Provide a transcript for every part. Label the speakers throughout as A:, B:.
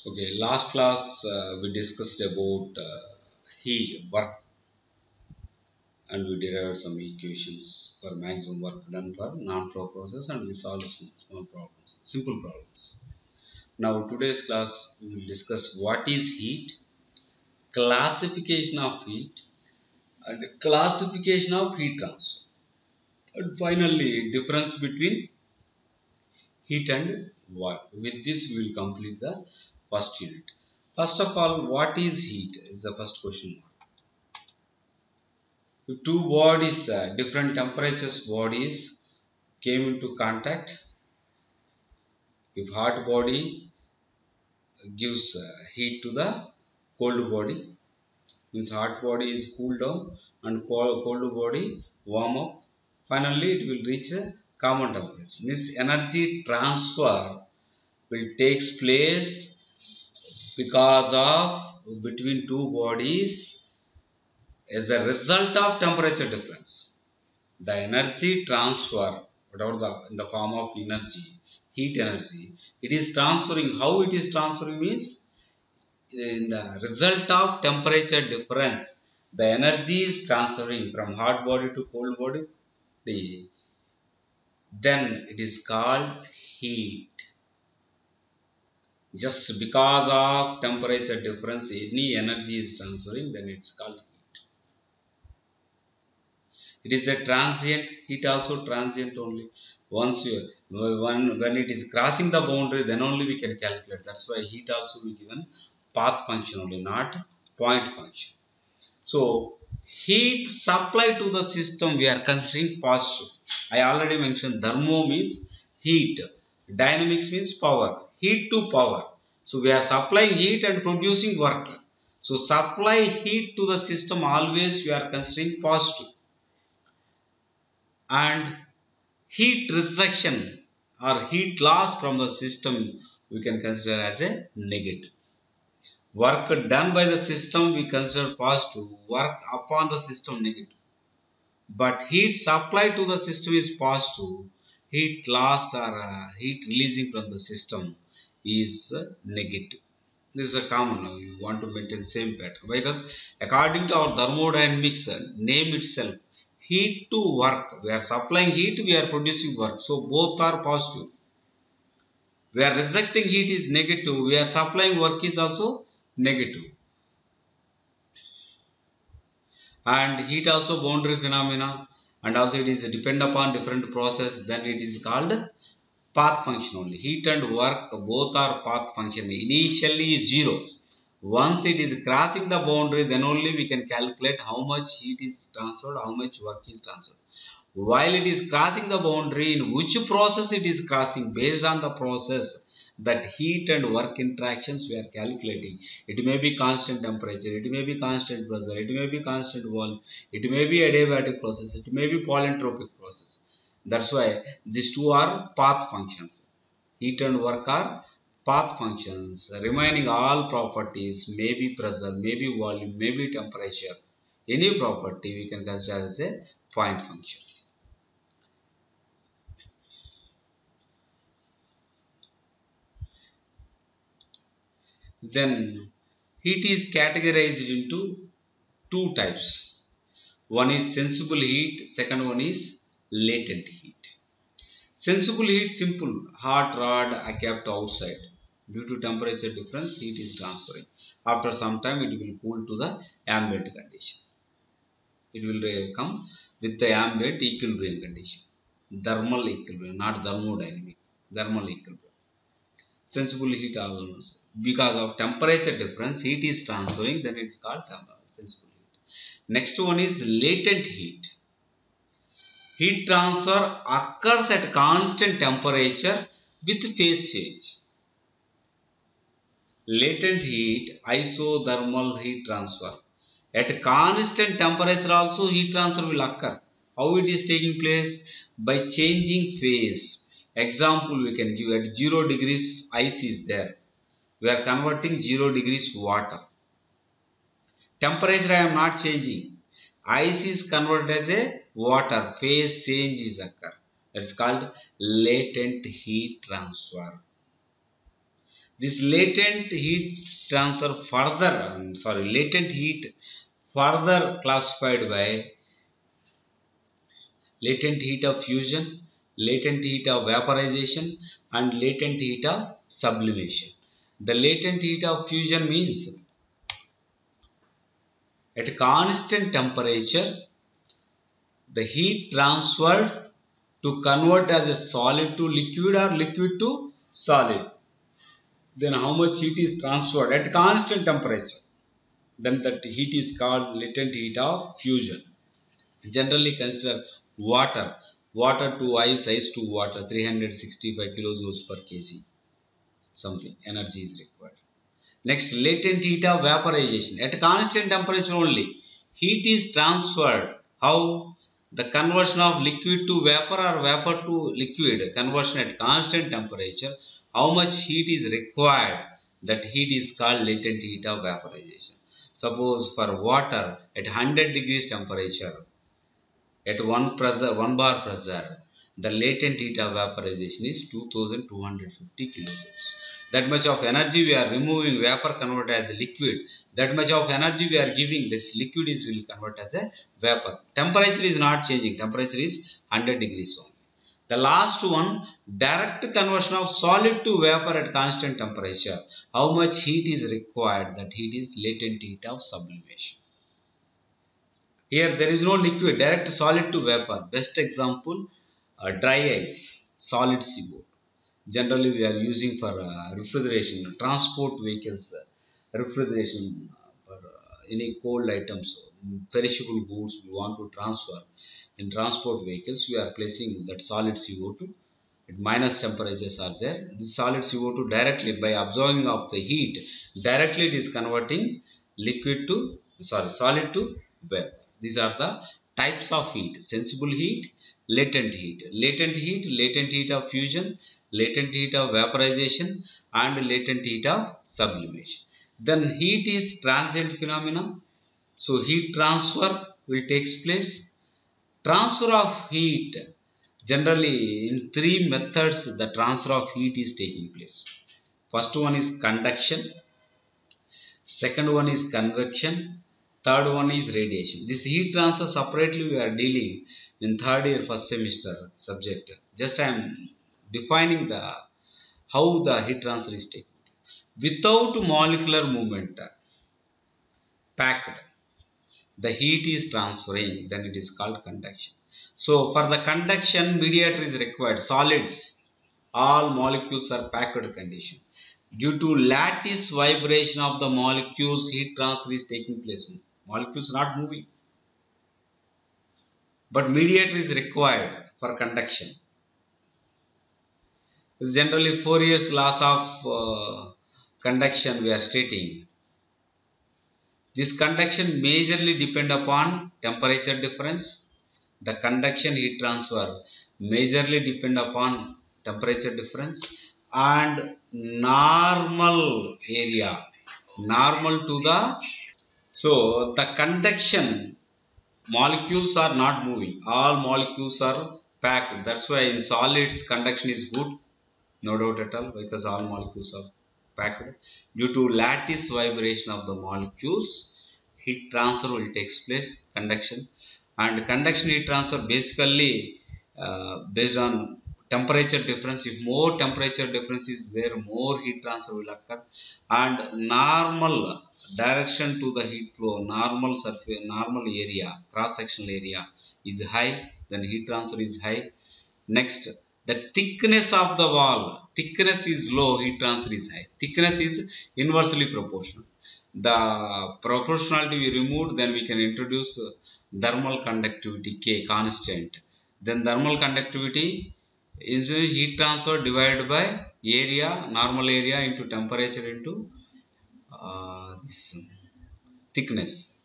A: Okay, last class we discussed about heat work and we derived some equations for maximum work done for non-flow process and we solved some small problems, simple problems. Now today's class we will discuss what is heat, classification of heat and classification of heat transfer. And finally difference between heat and work. With this we will complete the first unit. First of all, what is heat is the first question. If two bodies, different temperatures bodies came into contact, if hot body gives heat to the cold body, means hot body is cooled down and cold body warm up. Finally, it will reach a common temperature. Means energy transfer will takes place because of between two bodies as a result of temperature difference. The energy transfer, whatever in the form of energy, heat energy, it is transferring. How it is transferring means in the result of temperature difference, the energy is transferring from hot body to cold body. Then it is called heat. Just because of temperature difference, any energy is transferring, then it's called. It is a transient heat, also transient only. Once you when it is crossing the boundary, then only we can calculate. That's why heat also we given path function only, not point function. So heat supply to the system we are considering positive. I already mentioned thermo means heat, dynamics means power, heat to power. So we are supplying heat and producing work. So supply heat to the system always we are considering positive, and heat rejection or heat loss from the system we can consider as a negative. Work done by the system we consider positive, work upon the system negative. But heat supply to the system is positive, heat lost or heat releasing from the system is negative. This is a common, you want to maintain same pattern because according to our thermodynamics name itself, heat to work, we are supplying heat, we are producing work, so both are positive. We are rejecting heat is negative, we are supplying work is also negative. And heat also boundary phenomena, and also it is depend upon different process, then it is called path function only. Heat and work both are path function. Initially zero. Once it is crossing the boundary, then only we can calculate how much heat is transferred, how much work is transferred. While it is crossing the boundary, in which process it is crossing, based on the process, that heat and work interactions we are calculating. It may be constant temperature, it may be constant pressure, it may be constant volume, it may be adiabatic process, it may be polytropic process. That's why these two are path functions. Heat and work are path functions. Remaining all properties may be pressure, may be volume, may be temperature. Any property we can consider as a point function. Then heat is categorized into two types. One is sensible heat, second one is latent heat. Sensible heat simple, hot rod kept outside. Due to temperature difference, heat is transferring. After some time, it will cool to the ambient condition. It will come with the ambient equilibrium condition. Thermal equilibrium, not thermodynamic. Thermal equilibrium. Sensible heat also. Because of temperature difference, heat is transferring, then it's called sensible heat. Next one is latent heat. Heat transfer occurs at constant temperature with phase change. Latent heat, isothermal heat transfer. At constant temperature also heat transfer will occur. How it is taking place? By changing phase. Example we can give, at 0 degrees ice is there. We are converting 0 degrees water. Temperature I am not changing. Ice is converted as a water. Phase change is occur. That's called latent heat transfer. This latent heat transfer further, latent heat further classified by latent heat of fusion, latent heat of vaporization, and latent heat of sublimation. The latent heat of fusion means at a constant temperature, the heat transferred to convert as a solid to liquid or liquid to solid. Then how much heat is transferred at constant temperature? Then that heat is called latent heat of fusion. Generally consider water. Water to ice, ice to water, 365 kilojoules per kg. Something energy is required. Next, latent heat of vaporization. At constant temperature only, heat is transferred. How? The conversion of liquid to vapor or vapor to liquid, conversion at constant temperature. How much heat is required? That heat is called latent heat of vaporization. Suppose for water at 100 degrees temperature, at 1 bar pressure, the latent heat of vaporization is 2250 kilojoules. That much of energy we are removing, vapor convert as a liquid. That much of energy we are giving, this liquid is will convert as a vapor. Temperature is not changing. Temperature is 100 degrees only. The last one, direct conversion of solid to vapor at constant temperature. How much heat is required? That heat is latent heat of sublimation. Here there is no liquid, direct solid to vapor. Best example, dry ice, solid CO. Generally we are using for refrigeration, transport vehicles, refrigeration for any cold items, perishable goods we want to transfer. In transport vehicles we are placing that solid CO2. At minus temperatures are there. This solid CO2 directly by absorbing of the heat, directly it is converting solid to vapor. These are the types of heat: sensible heat, latent heat. Latent heat of fusion, latent heat of vaporization, and latent heat of sublimation. Then heat is transient phenomena. So heat transfer will takes place. Transfer of heat, generally in three methods the transfer of heat is taking place. First one is conduction, second one is convection, third one is radiation. This heat transfer separately we are dealing in third year first semester subject. Just I am defining the how the heat transfer is taken. Without molecular movement, packed, the heat is transferring, then it is called conduction. So for the conduction, mediator is required. Solids, all molecules are packed condition. Due to lattice vibration of the molecules, heat transfer is taking place. Molecules not moving, but mediator is required for conduction. It's generally 4 years laws of conduction we are stating. This conduction majorly depend upon temperature difference. The conduction heat transfer majorly depend upon temperature difference and normal area. Normal to the, so the conduction molecules are not moving. All molecules are packed. That's why in solids conduction is good. No doubt at all, because all molecules are packed. Due to lattice vibration of the molecules, heat transfer will take place, conduction. And conduction heat transfer basically based on temperature difference. If more temperature difference is there, more heat transfer will occur. And normal direction to the heat flow, normal surface, normal area, cross sectional area is high, then heat transfer is high. Next, the thickness of the wall, thickness is low, heat transfer is high. Thickness is inversely proportional. The proportionality we removed, then we can introduce thermal conductivity K constant. Then thermal conductivity is heat transfer divided by area, normal area into temperature into this thickness.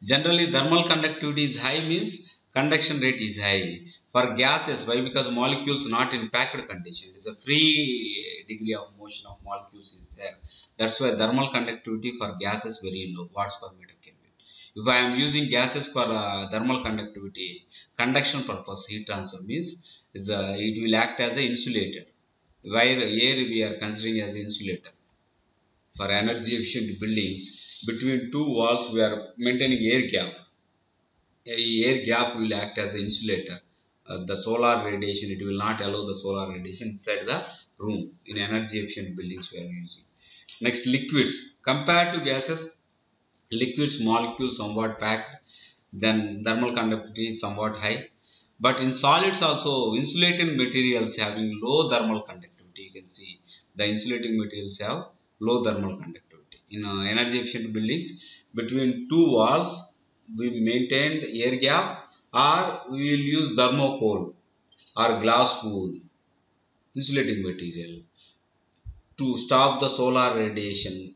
A: Generally thermal conductivity is high means conduction rate is high. For gases, why? Because molecules not in packed condition. It is a free degree of motion of molecules is there. That's why thermal conductivity for gases very low, watts per meter Kelvin. If I am using gases for thermal conductivity, conduction purpose heat transfer means is it will act as an insulator. where air we are considering as insulator. For energy efficient buildings, between two walls we are maintaining air gap. Air gap will act as an insulator. The solar radiation, it will not allow the solar radiation inside the room. In energy efficient buildings we are using. Next, liquids. Compared to gases, liquids molecules somewhat packed, then thermal conductivity is somewhat high. But in solids also, insulating materials having low thermal conductivity. You can see the insulating materials have low thermal conductivity. In energy efficient buildings, between two walls we maintained air gap, or we will use thermocol or glass wool insulating material to stop the solar radiation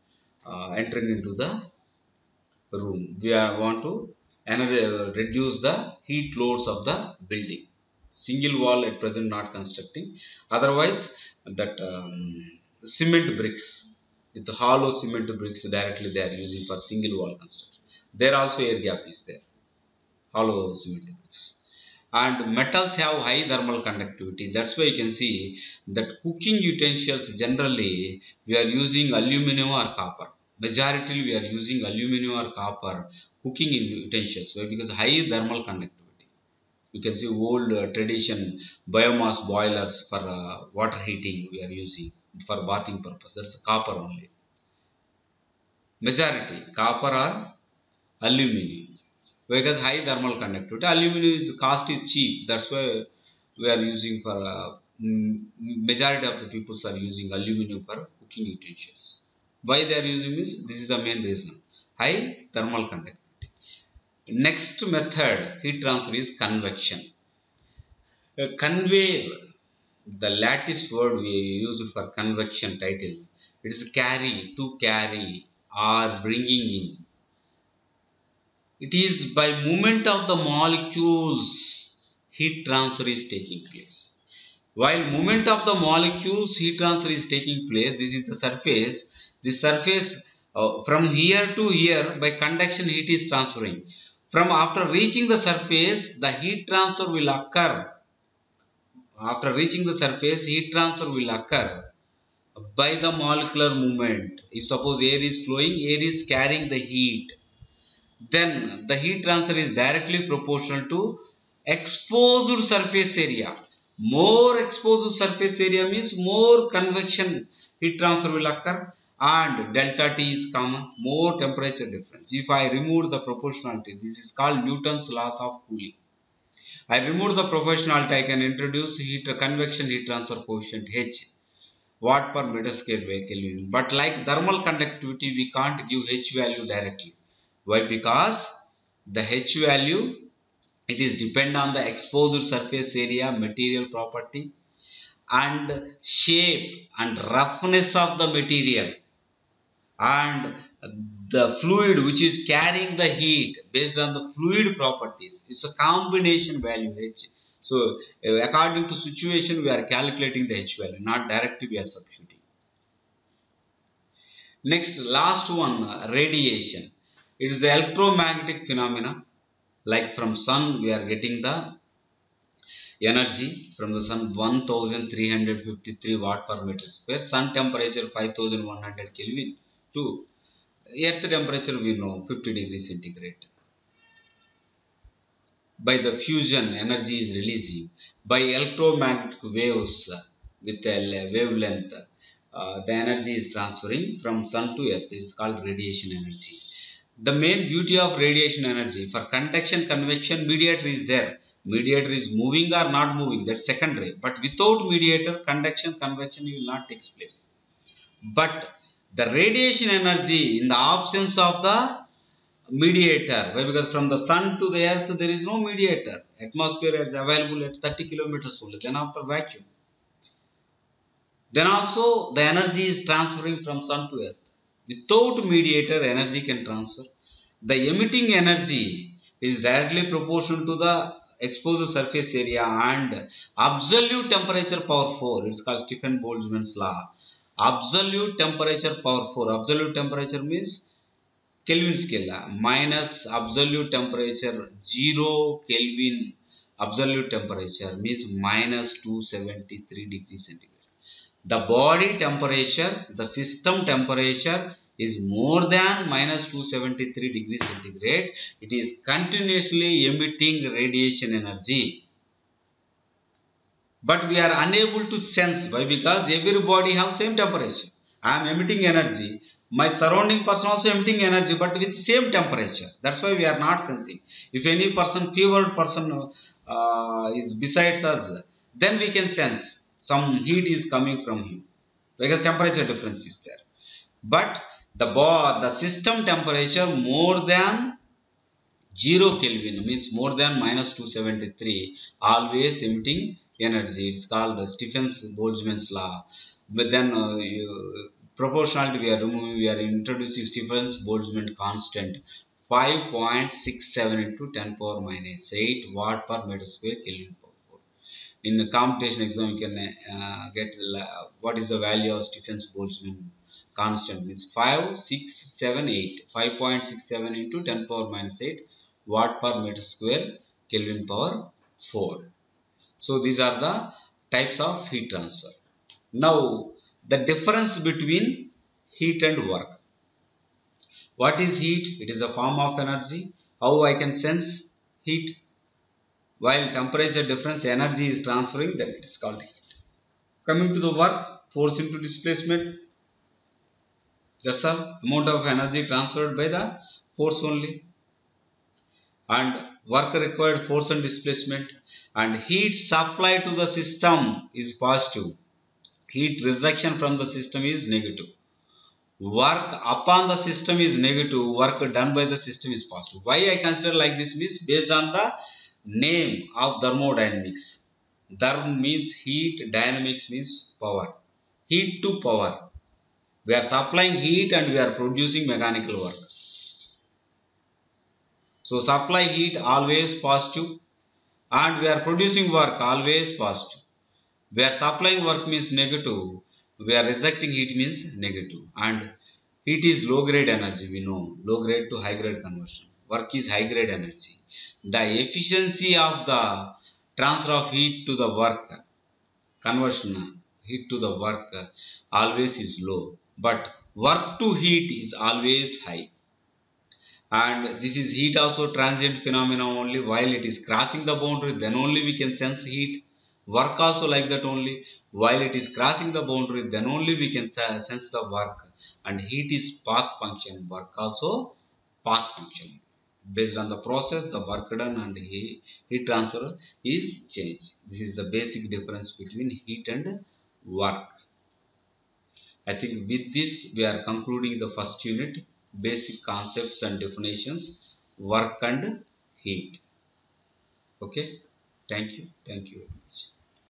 A: entering into the room. We want to reduce the heat loads of the building. Single wall at present not constructing. Otherwise, that cement bricks, with the hollow cement bricks directly they are using for single wall construction. There also air gap is there. Hollow cement bricks. And metals have high thermal conductivity. That's why you can see that cooking utensils generally we are using aluminum or copper. Majority we are using aluminum or copper cooking utensils. Why? Because high thermal conductivity. You can see old tradition biomass boilers for water heating we are using for bathing purpose. That's copper only. Majority copper or aluminum. Because high thermal conductivity, aluminum is cost is cheap. That's why we are using for majority of the people are using aluminum for cooking utensils. Why they are using this? This is the main reason. High thermal conductivity. Next method heat transfer is convection. Conveyor, the lattice word we used for convection title. It is carry, to carry or bringing in. It is by movement of the molecules heat transfer is taking place. While movement of the molecules heat transfer is taking place, this is the surface. This surface from here to here by conduction heat is transferring. From after reaching the surface, the heat transfer will occur. After reaching the surface, heat transfer will occur by the molecular movement. If suppose air is flowing, air is carrying the heat. Then the heat transfer is directly proportional to exposed surface area. More exposed surface area means more convection heat transfer will occur, and delta T is common, more temperature difference. If I remove the proportionality, this is called Newton's laws of cooling. I remove the proportionality, I can introduce convection heat transfer coefficient H, watt per meter square Kelvin. But like thermal conductivity, we can't give H value directly. Why? Because the H value, it is depend on the exposed surface area, material property, and shape and roughness of the material, and the fluid which is carrying the heat based on the fluid properties. It's a combination value H. So according to situation we are calculating the H value, not directly we are substituting. Next, last one, radiation. It is the electromagnetic phenomena. Like from sun we are getting the energy from the sun 1353 watt per meter square. Sun temperature 5100 Kelvin to earth temperature we know 50 degrees centigrade. By the fusion, energy is releasing by electromagnetic waves with a wavelength. The energy is transferring from sun to earth. It is called radiation energy. The main beauty of radiation energy, for conduction, convection, mediator is there. Mediator is moving or not moving, that's secondary. But without mediator, conduction, convection will not take place. But the radiation energy in the absence of the mediator. Why? Because from the sun to the earth there is no mediator. Atmosphere is available at 30 kilometers only. Then after vacuum. Then also the energy is transferring from sun to earth. Without mediator, energy can transfer. The emitting energy is directly proportional to the exposed surface area and absolute temperature power 4. It's called Stephen Boltzmann's law. Absolute temperature power 4. Absolute temperature means Kelvin scale minus absolute temperature 0 Kelvin. Absolute temperature means minus 273 degrees centigrade. The body temperature, the system temperature is more than minus 273 degrees centigrade. It is continuously emitting radiation energy. But we are unable to sense. Why? Because every body has same temperature. I am emitting energy. My surrounding person also emitting energy, but with same temperature. That's why we are not sensing. If any person, fevered person is besides us, then we can sense some heat is coming from him, because temperature difference is there. But the system temperature more than 0 Kelvin, means more than minus 273, always emitting energy. It's called Stephen's Boltzmann's law. But then proportionality we are removing, we are introducing Stephen's Boltzmann constant 5.67 into 10 power minus 8 watt per meter square Kelvin per 4. In the computation exam, you can get what is the value of Stephen's Boltzmann constant, means 5.678 into 10 power minus 8 watt per meter square Kelvin power 4. So these are the types of heat transfer. Now the difference between heat and work. What is heat? It is a form of energy. How I can sense heat? While temperature difference, energy is transferring, then it is called heat. Coming to the work, force into displacement. That's all. Amount of energy transferred by the force only. And work required, force and displacement. And heat supply to the system is positive. Heat rejection from the system is negative. Work upon the system is negative. Work done by the system is positive. Why I consider like this means based on the name of thermodynamics. Therm means heat, dynamics means power. Heat to power. We are supplying heat and we are producing mechanical work. So supply heat always positive and we are producing work always positive. We are supplying work means negative. We are rejecting heat means negative. And heat is low grade energy, we know. Low grade to high grade conversion. Work is high grade energy. The efficiency of the transfer of heat to the work, conversion heat to the work always is low. But work to heat is always high. And this is heat also transient phenomena only. While it is crossing the boundary, then only we can sense heat. Work also like that only. While it is crossing the boundary, then only we can sense the work. And heat is path function. Work also path function. Based on the process, the work done and heat transfer is changed. This is the basic difference between heat and work. I think with this we are concluding the first unit, basic concepts and definitions, work and heat. Okay, thank you very much.